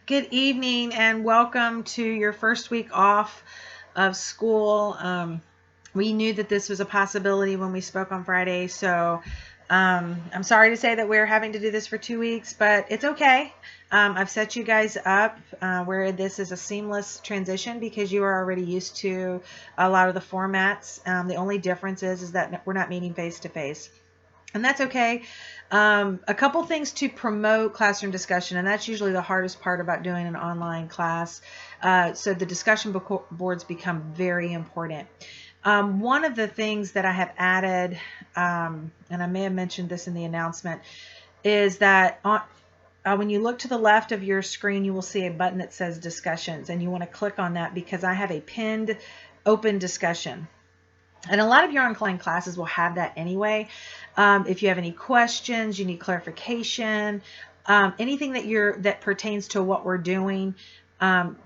Good evening and welcome to your first week off of school. We knew that this was a possibility when we spoke on Friday, so I'm sorry to say that we're having to do this for 2 weeks, but it's okay. I've set you guys up where this is a seamless transition because you are already used to a lot of the formats. The only difference is that we're not meeting face to face. And that's okay. A couple things to promote classroom discussion, and that's usually the hardest part about doing an online class. So the discussion boards become very important. One of the things that I have added, and I may have mentioned this in the announcement, is that when you look to the left of your screen, you will see a button that says discussions, and you want to click on that because I have a pinned open discussion. And a lot of your online classes will have that anyway. If you have any questions, you need clarification, anything that pertains to what we're doing,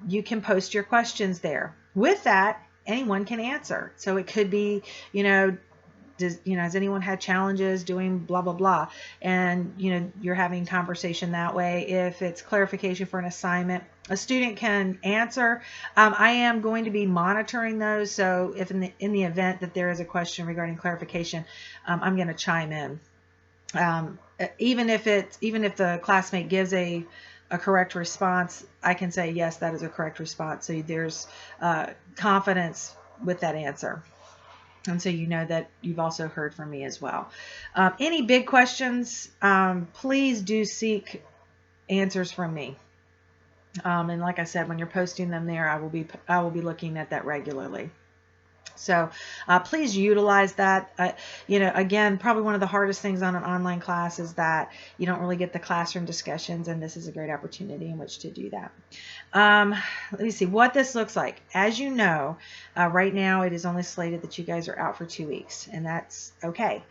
you can post your questions there. With that, anyone can answer. So it could be, has anyone had challenges doing blah, blah, blah? And, you're having conversation that way. If it's clarification for an assignment, a student can answer. I am going to be monitoring those. So if in the event that there is a question regarding clarification, I'm going to chime in. Even if the classmate gives a correct response, I can say, yes, that is a correct response. So there's confidence with that answer. And so you know that you've also heard from me as well. Any big questions, please do seek answers from me. And like I said, when you're posting them there, I will be looking at that regularly. So please utilize that. Again, probably one of the hardest things on an online class is that you don't really get the classroom discussions, and this is a great opportunity in which to do that. Let me see what this looks like. As you know, right now it is only slated that you guys are out for 2 weeks, and that's okay.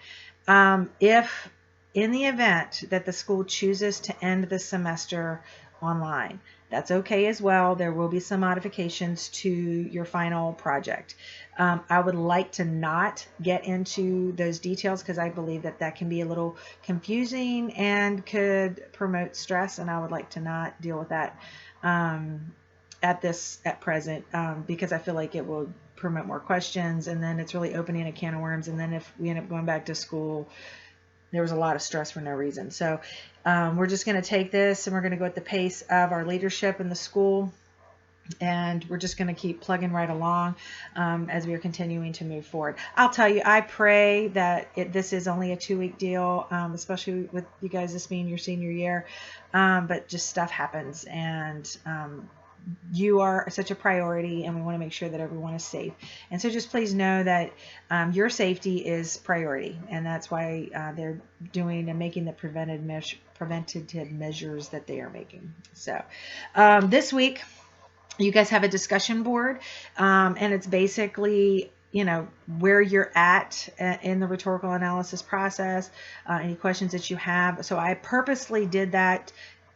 If in the event that the school chooses to end the semester online, that's okay as well. There will be some modifications to your final project. I would like to not get into those details because I believe that can be a little confusing and could promote stress, and I would like to not deal with that at present because I feel like it will promote more questions, and then it's really opening a can of worms, and then if we end up going back to school, there was a lot of stress for no reason. So we're just going to take this and we're going to go at the pace of our leadership in the school. And we're just going to keep plugging right along as we are continuing to move forward. I'll tell you, I pray that this is only a 2-week deal, especially with you guys this being your senior year. But just stuff happens, and you are such a priority, and we want to make sure that everyone is safe. And so just please know that your safety is priority, and that's why they're doing and making the preventative measures that they are making. So this week, you guys have a discussion board, and it's basically, where you're at in the rhetorical analysis process, any questions that you have. So I purposely did that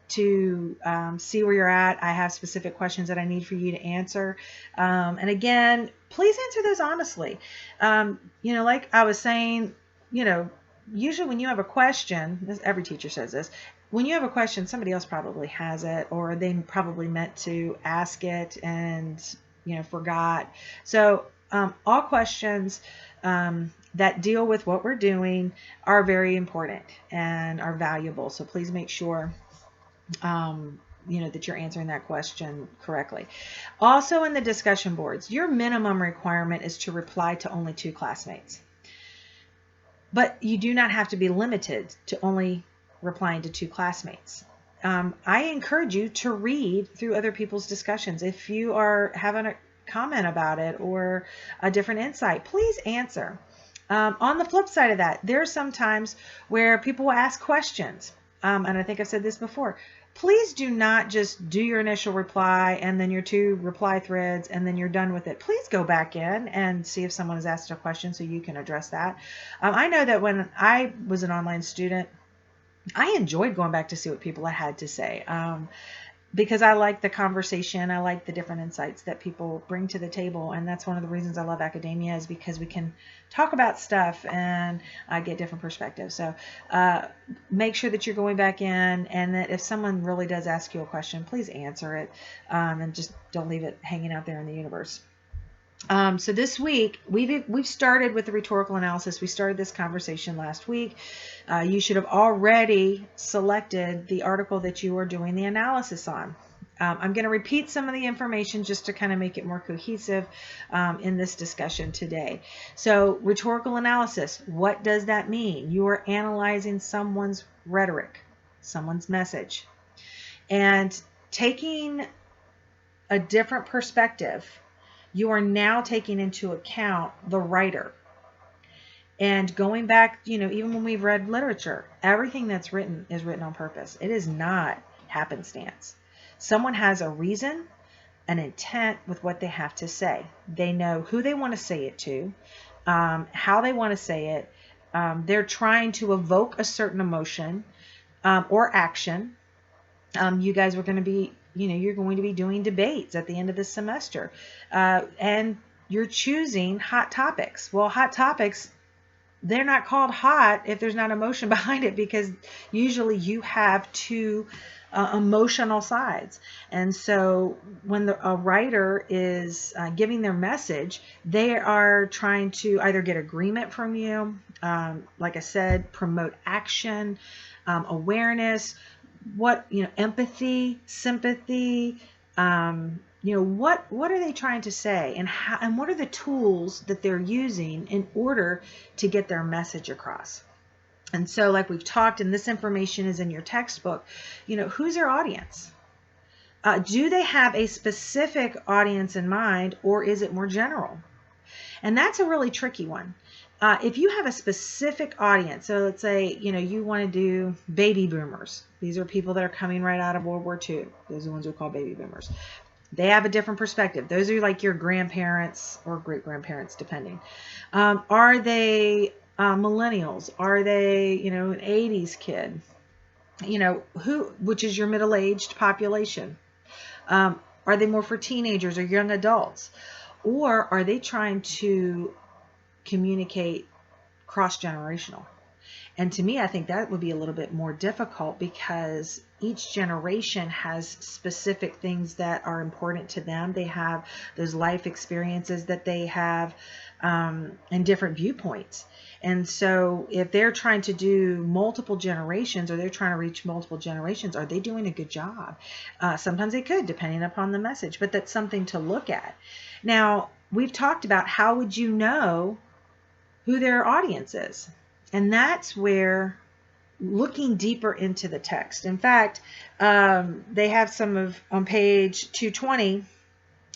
to see where you're at. I have specific questions that I need for you to answer. And again, please answer those honestly. Like I was saying, usually when you have a question, every teacher says this, when you have a question, somebody else probably has it, or they probably meant to ask it and, forgot. So all questions that deal with what we're doing are very important and are valuable. So please make sure that you're answering that question correctly. Also in the discussion boards, your minimum requirement is to reply to only 2 classmates. But you do not have to be limited to only replying to 2 classmates. I encourage you to read through other people's discussions. If you are having a comment about it or a different insight, please answer. On the flip side of that, there are some times where people will ask questions. And I think I've said this before. Please do not just do your initial reply and then your 2 reply threads and then you're done with it. Please go back in and see if someone has asked a question so you can address that. I know that when I was an online student, I enjoyed going back to see what people had to say. because I like the conversation. I like the different insights that people bring to the table. And that's one of the reasons I love academia, is because we can talk about stuff and get different perspectives. So make sure that you're going back in, and that if someone really does ask you a question, please answer it, and just don't leave it hanging out there in the universe. So this week we've started with the rhetorical analysis. We started this conversation last week. You should have already selected the article that you are doing the analysis on. I'm going to repeat some of the information just to kind of make it more cohesive in this discussion today. So rhetorical analysis, what does that mean? You are analyzing someone's rhetoric, someone's message, and taking a different perspective. You are now taking into account the writer. And going back, even when we've read literature, everything that's written is written on purpose. It is not happenstance. Someone has a reason, an intent with what they have to say. They know who they want to say it to, how they want to say it. They're trying to evoke a certain emotion or action. You guys are going to be you're going to be doing debates at the end of the semester, and you're choosing hot topics. Well, hot topics, they're not called hot if there's not emotion behind it, because usually you have two emotional sides. And so when a writer is giving their message, they are trying to either get agreement from you, like I said, promote action, awareness, empathy, sympathy, what are they trying to say, and what are the tools that they're using in order to get their message across. And so, like we've talked, and this information is in your textbook, who's their audience? Do they have a specific audience in mind, or is it more general? And that's a really tricky one. If you have a specific audience, so let's say, you want to do baby boomers. These are people that are coming right out of World War II. Those are the ones we call baby boomers. They have a different perspective. Those are like your grandparents or great-grandparents, depending. Are they millennials? Are they, an 80s kid? Which is your middle-aged population? Are they more for teenagers or young adults? Or are they trying to communicate cross-generational? And to me, I think that would be a little bit more difficult, because each generation has specific things that are important to them. They have those life experiences that they have, and different viewpoints. And so if they're trying to do multiple generations, or they're trying to reach multiple generations, are they doing a good job? Sometimes they could, depending upon the message, but that's something to look at. Now, we've talked about how would you know who their audience is? And that's where looking deeper into the text. In fact, they have on page 220,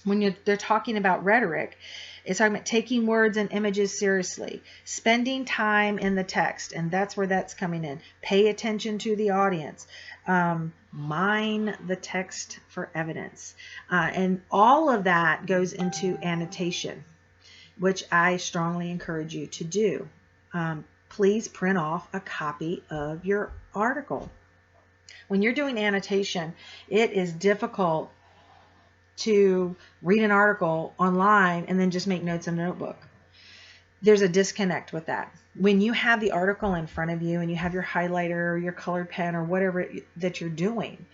when they're talking about rhetoric, it's talking about taking words and images seriously, spending time in the text, and that's where that's coming in. Pay attention to the audience. Mine the text for evidence. And all of that goes into annotation, which I strongly encourage you to do. Please print off a copy of your article. When you're doing annotation, it is difficult to read an article online and then just make notes in a notebook. There's a disconnect with that. When you have the article in front of you and you have your highlighter or your colored pen or whatever that you're doing,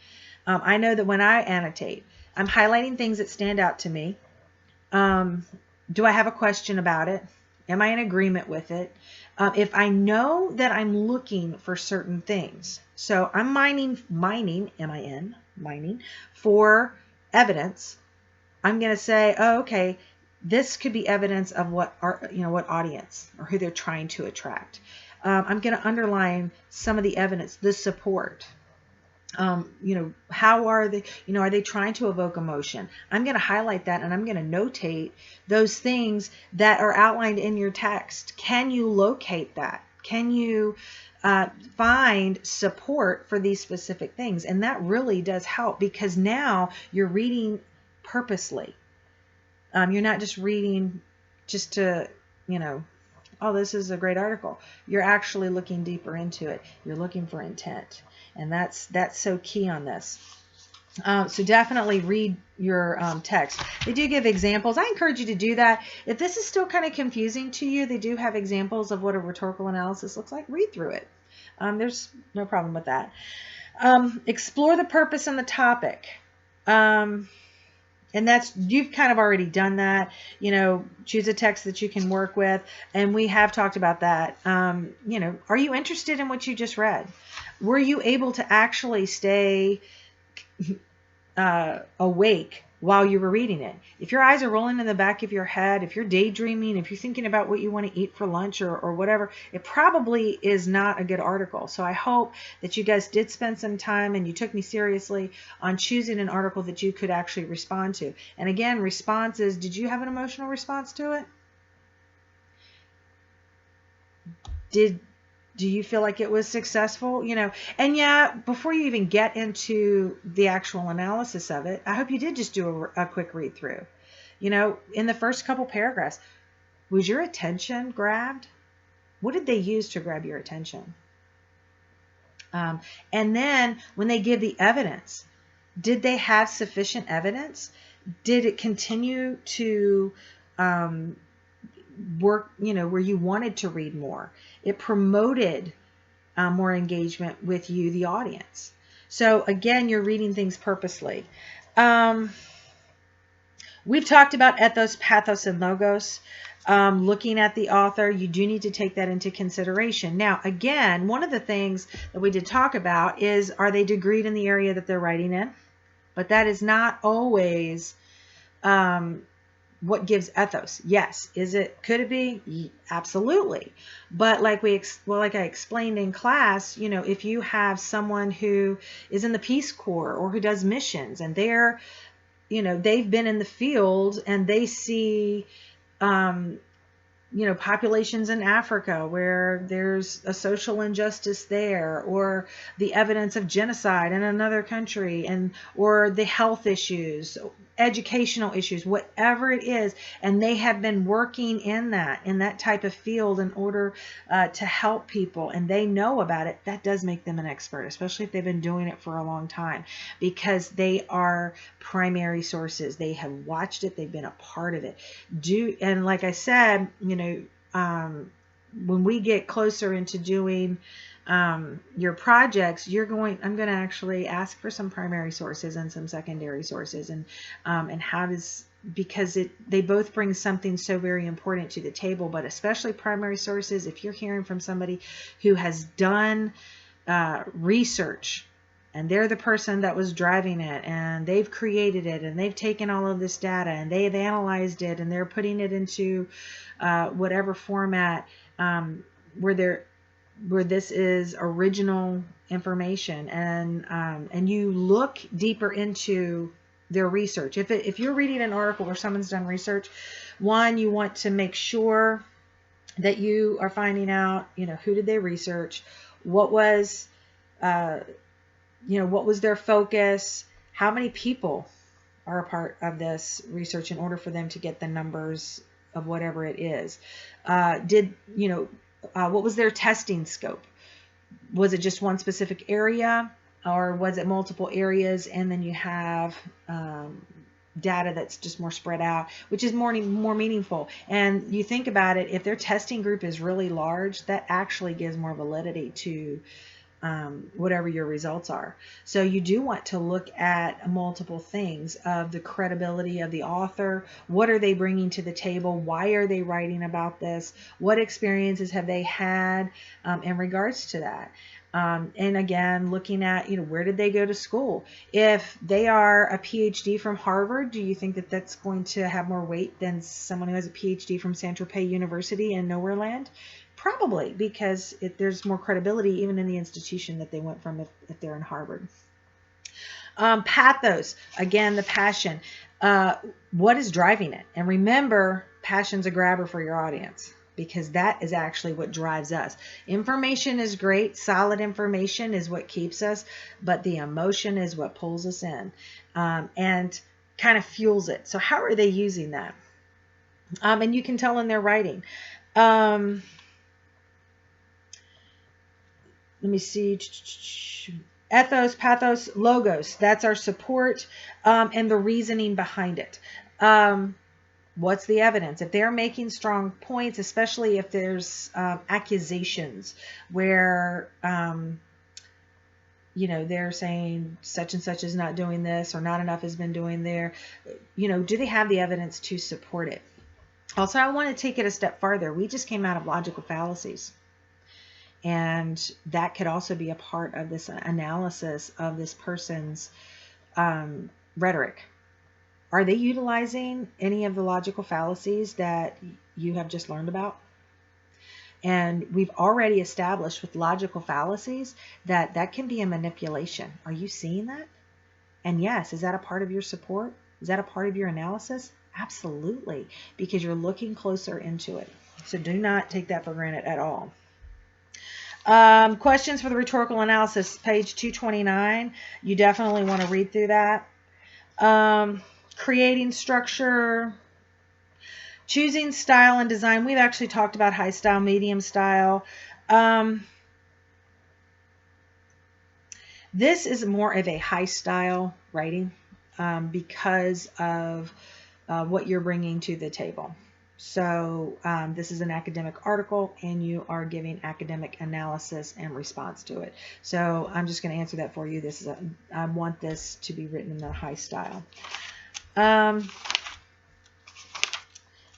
I know that when I annotate, I'm highlighting things that stand out to me. Do I have a question about it? Am I in agreement with it? If I know that I'm looking for certain things, so I'm mining, mining for evidence, I'm going to say, oh, okay, this could be evidence of what audience or who they're trying to attract. I'm going to underline some of the evidence, the support. How are they, are they trying to evoke emotion? I'm going to highlight that, and I'm going to notate those things that are outlined in your text. Can you locate that? Can you find support for these specific things? And that really does help, because now you're reading purposely. You're not just reading just to, oh, this is a great article. You're actually looking deeper into it. You're looking for intent. And that's so key on this. So definitely read your text. They do give examples. I encourage you to do that. If this is still kind of confusing to you, they do have examples of what a rhetorical analysis looks like. Read through it. There's no problem with that. Explore the purpose and the topic. And that's, you've kind of already done that. Choose a text that you can work with. And we have talked about that. Are you interested in what you just read? Were you able to actually stay awake while you were reading it? If your eyes are rolling in the back of your head, if you're daydreaming, if you're thinking about what you want to eat for lunch or whatever, it probably is not a good article. So I hope that you guys did spend some time and you took me seriously on choosing an article that you could actually respond to. And again, responses, did you have an emotional response to it? Do you feel like it was successful? And yeah, before you even get into the actual analysis of it, I hope you did just do a quick read through. In the first couple paragraphs, was your attention grabbed? What did they use to grab your attention? And then when they give the evidence, did they have sufficient evidence? Did it continue to work, where you wanted to read more? It promoted more engagement with you, the audience. So again, you're reading things purposely. We've talked about ethos, pathos, and logos. Looking at the author, you do need to take that into consideration. Now, again, one of the things that we did talk about is, are they degreed in the area that they're writing in? But that is not always what gives ethos. Yes. Could it be? Absolutely. But like I explained in class, if you have someone who is in the Peace Corps or who does missions, and they've been in the field and they see, populations in Africa where there's a social injustice there, or the evidence of genocide in another country, or the health issues, educational issues, whatever it is, and they have been working in that type of field in order to help people, and they know about it, that does make them an expert, especially if they've been doing it for a long time, because they are primary sources. They have watched it. They've been a part of it. And like I said, when we get closer into doing your projects, I'm going to actually ask for some primary sources and some secondary sources, and because they both bring something so very important to the table, but especially primary sources. If you're hearing from somebody who has done research, and they're the person that was driving it, and they've created it, and they've taken all of this data, and they've analyzed it, and they're putting it into whatever format where this is original information, and you look deeper into their research. If you're reading an article where someone's done research, one, you want to make sure that you are finding out, who did they research, what was what was their focus, how many people are a part of this research in order for them to get the numbers of whatever it is. What was their testing scope? Was it just one specific area, or was it multiple areas? And then you have data that's just more spread out, which is more meaningful. And you think about it, if their testing group is really large, that actually gives more validity to whatever your results are. So you do want to look at multiple things of the credibility of the author. What are they bringing to the table? Why are they writing about this? What experiences have they had in regards to that? And again, looking at, where did they go to school? If they are a PhD from Harvard, do you think that that's going to have more weight than someone who has a PhD from Saint-Tropez University in Nowhere Land? Probably, because there's more credibility even in the institution that they went from if they're in Harvard. Pathos, again, the passion. What is driving it? And remember, passion's a grabber for your audience, because that is actually what drives us. Information is great. Solid information is what keeps us, but the emotion is what pulls us in and kind of fuels it. So how are they using that? And you can tell in their writing. Let me see. ethos, pathos, logos. That's our support and the reasoning behind it. What's the evidence? If they're making strong points, especially if there's accusations where, they're saying such and such is not doing this or not enough has been doing there, do they have the evidence to support it? Also, I want to take it a step farther. We just came out of logical fallacies. And that could also be a part of this analysis of this person's rhetoric. Are they utilizing any of the logical fallacies that you have just learned about? And we've already established with logical fallacies that can be a manipulation. Are you seeing that? And yes, is that a part of your support? Is that a part of your analysis? Absolutely, because you're looking closer into it. So do not take that for granted at all. Questions for the rhetorical analysis, page 229. You definitely want to read through that. Creating structure, choosing style and design. We've actually talked about high style, medium style. This is more of a high style writing because of what you're bringing to the table. So this is an academic article and you are giving academic analysis and response to it. So I'm just going to answer that for you. I want this to be written in the high style. And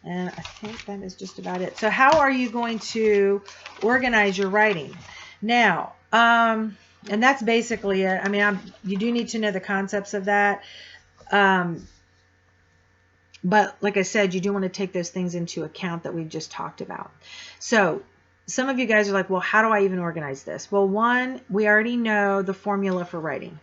I think that is just about it. So how are you going to organize your writing? Now, and that's basically it. I mean, you do need to know the concepts of that. But like I said, you do want to take those things into account that we've just talked about. So some of you guys are like, well, how do I even organize this? Well, one, we already know the formula for writing.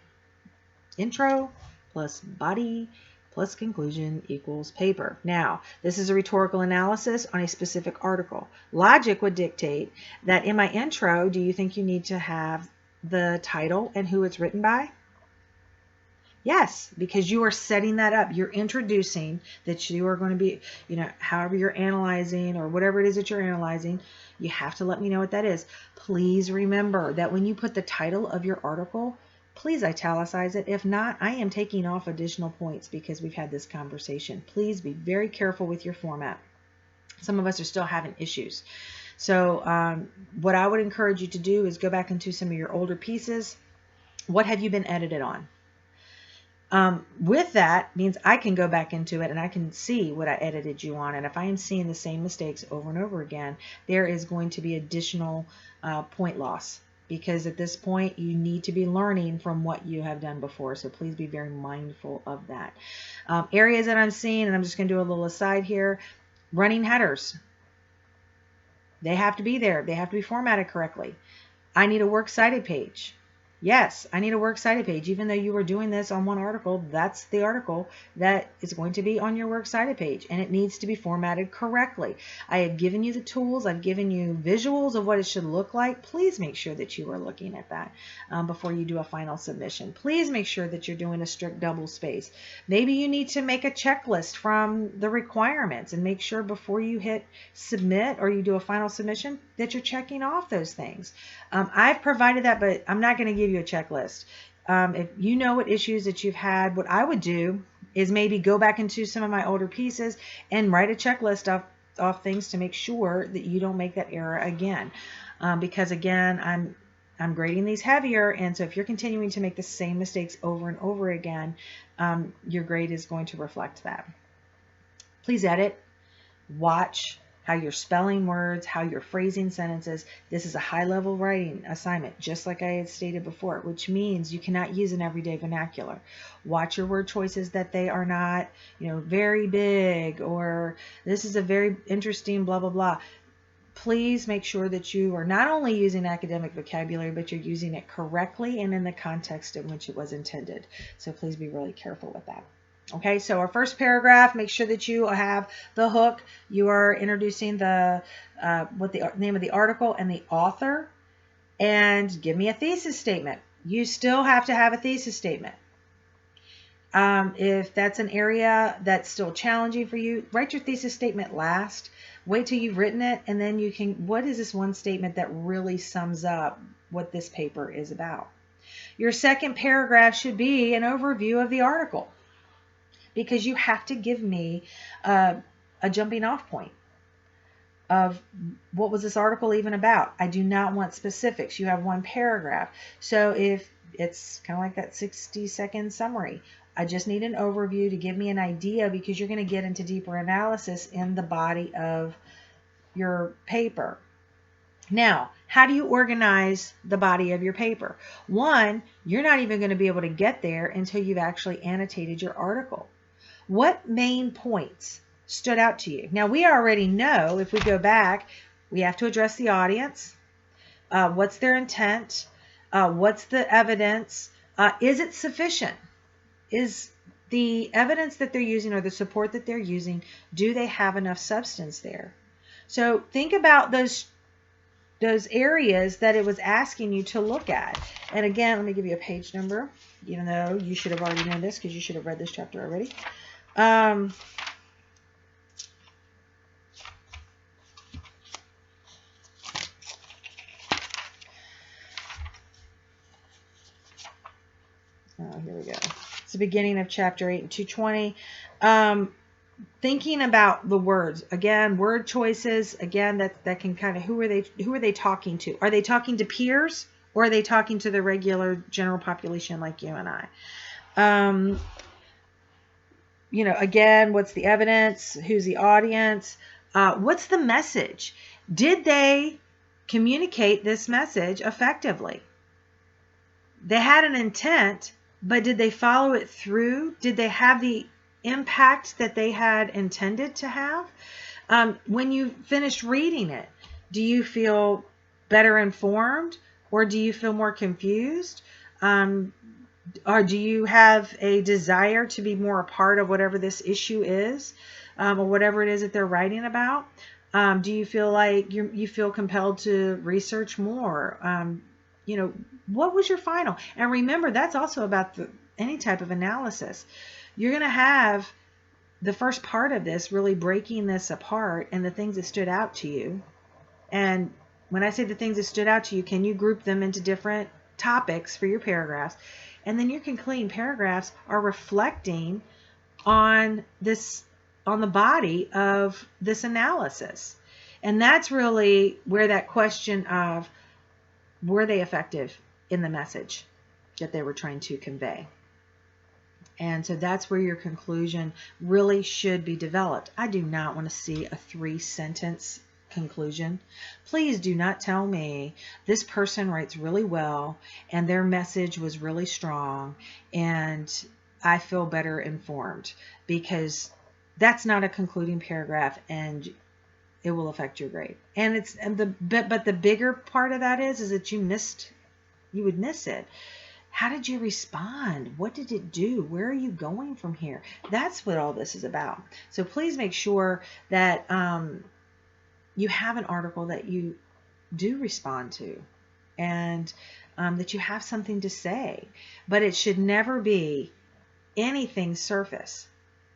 Intro plus body plus conclusion equals paper. Now, this is a rhetorical analysis on a specific article. Logic would dictate that in my intro, do you think you need to have the title and who it's written by? Yes, because you are setting that up. You're introducing that you are going to be, however you're analyzing or whatever it is that you're analyzing, you have to let me know what that is. Please remember that when you put the title of your article, please italicize it. If not, I am taking off additional points because we've had this conversation. Please be very careful with your format. Some of us are still having issues. So what I would encourage you to do is go back into some of your older pieces. What have you been edited on? With that means I can go back into it and I can see what I edited you on. And if I am seeing the same mistakes over and over again, there is going to be additional point loss, because at this point you need to be learning from what you have done before. So please be very mindful of that. Areas that I'm seeing, and I'm just going to do a little aside here, running headers. They have to be there. They have to be formatted correctly. I need a works cited page. Yes, I need a works cited page. Even though you were doing this on one article, that's the article that is going to be on your works cited page, and it needs to be formatted correctly. I have given you the tools. I've given you visuals of what it should look like. Please make sure that you are looking at that before you do a final submission. Please make sure that you're doing a strict double space. Maybe you need to make a checklist from the requirements and make sure before you hit submit or you do a final submission that you're checking off those things. I've provided that, but I'm not going to give you a checklist. If you know what issues that you've had, what I would do is maybe go back into some of my older pieces and write a checklist of things to make sure that you don't make that error again. Because again, I'm grading these heavier, and so if you're continuing to make the same mistakes over and over again, your grade is going to reflect that. Please edit, watch how you're spelling words, how you're phrasing sentences. This is a high-level writing assignment, just like I had stated before, which means you cannot use an everyday vernacular. Watch your word choices, that they are not, very big, or this is a very interesting blah, blah, blah. Please make sure that you are not only using academic vocabulary, but you're using it correctly and in the context in which it was intended. So please be really careful with that. Okay, so our first paragraph, make sure that you have the hook. You are introducing the what the name of the article and the author, and give me a thesis statement. You still have to have a thesis statement. If that's an area that's still challenging for you, write your thesis statement last. Wait till you've written it, and then what is this one statement that really sums up what this paper is about? Your second paragraph should be an overview of the article, because you have to give me a jumping off point of what was this article even about. I do not want specifics. You have one paragraph. So if it's kind of like that 60-second summary, I just need an overview to give me an idea, because you're going to get into deeper analysis in the body of your paper. Now, how do you organize the body of your paper? One, you're not even going to be able to get there until you've actually annotated your article. What main points stood out to you? Now, we already know, if we go back, we have to address the audience. What's their intent? What's the evidence? Is it sufficient? Is the evidence that they're using, or the support that they're using, do they have enough substance there? So think about those areas that it was asking you to look at. And again, let me give you a page number, even though you should have already known this because you should have read this chapter already. Here we go. It's the beginning of chapter 8 and 220. Thinking about the words, again, word choices, again, that can kind of, who are they talking to? Are they talking to peers, or are they talking to the regular general population like you and I? Again, what's the evidence? Who's the audience? What's the message? Did they communicate this message effectively? They had an intent, but did they follow it through? Did they have the impact that they had intended to have? When you finished reading it, do you feel better informed, or do you feel more confused? Or do you have a desire to be more a part of whatever this issue is, or whatever it is that they're writing about? Do you feel like you feel compelled to research more? What was your final? And remember, that's also about any type of analysis. You're going to have the first part of this really breaking this apart and the things that stood out to you. And when I say the things that stood out to you, can you group them into different topics for your paragraphs? And then your concluding paragraphs are reflecting on the body of this analysis. And that's really where that question of, were they effective in the message that they were trying to convey? And so that's where your conclusion really should be developed. I do not want to see a 3-sentence conclusion. Please do not tell me this person writes really well and their message was really strong and I feel better informed, because that's not a concluding paragraph and it will affect your grade. But the bigger part of that is that you would miss it. How did you respond? What did it do? Where are you going from here? That's what all this is about. So please make sure that you have an article that you do respond to, and that you have something to say. But it should never be anything surface.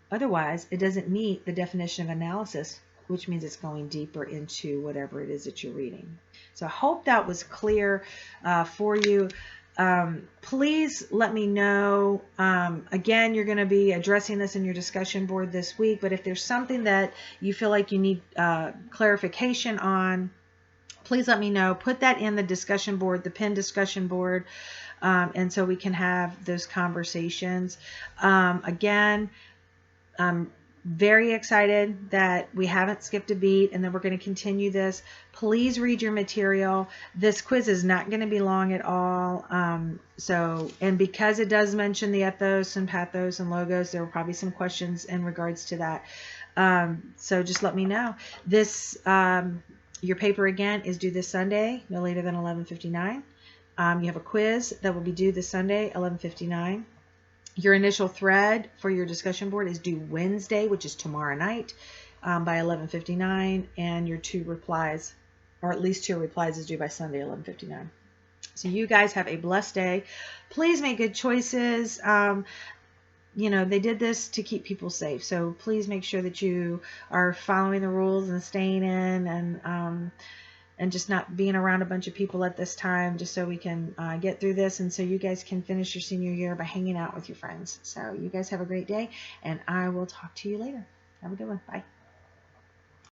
Otherwise, it doesn't meet the definition of analysis, which means it's going deeper into whatever it is that you're reading. So I hope that was clear for you. Please let me know. Again, you're going to be addressing this in your discussion board this week, but if there's something that you feel like you need clarification on, please let me know. Put that in the discussion board, the pinned discussion board, and so we can have those conversations. Again, I'm very excited that we haven't skipped a beat and that we're going to continue this. Please read your material. This quiz is not going to be long at all. And because it does mention the ethos and pathos and logos, there will probably some questions in regards to that. So just let me know. Your paper again is due this Sunday, no later than 11:59. You have a quiz that will be due this Sunday, 11:59. Your initial thread for your discussion board is due Wednesday, which is tomorrow night, by 11:59, and your 2 replies, or at least 2 replies, is due by Sunday, 11:59. So you guys have a blessed day. Please make good choices. They did this to keep people safe, so please make sure that you are following the rules and staying in, and and just not being around a bunch of people at this time, just so we can get through this, and so you guys can finish your senior year by hanging out with your friends. So you guys have a great day, and I will talk to you later. Have a good one. Bye.